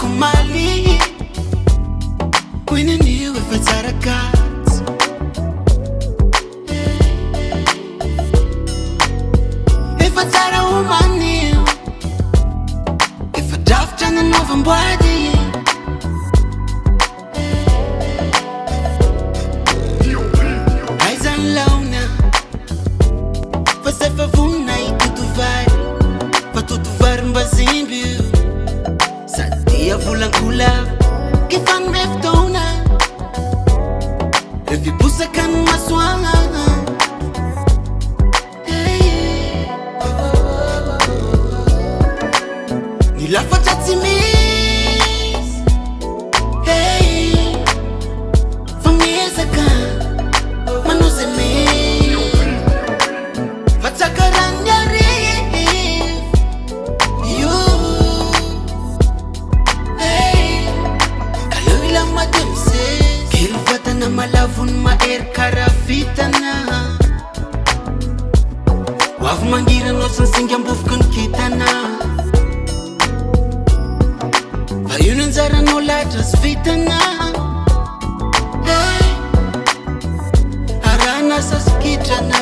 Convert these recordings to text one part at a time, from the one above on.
kumali wininiwe fatsarakats ifatsara umani ifadaftana novambwadi aizan launa fasefavuna itutuvar fatutuvar mbazimbi sadia vulankula kifan meftona revibusakan maswanga nilafatatsimis famezaka manozeme Tsakaranon'i you kalawila mademse kilfatana malavun maer karafitana waf mangira nosan singyambufkun kitana vayunan zara no latras vitana arana saskitana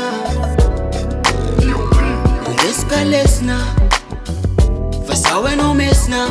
Lesna, fasawe no mesna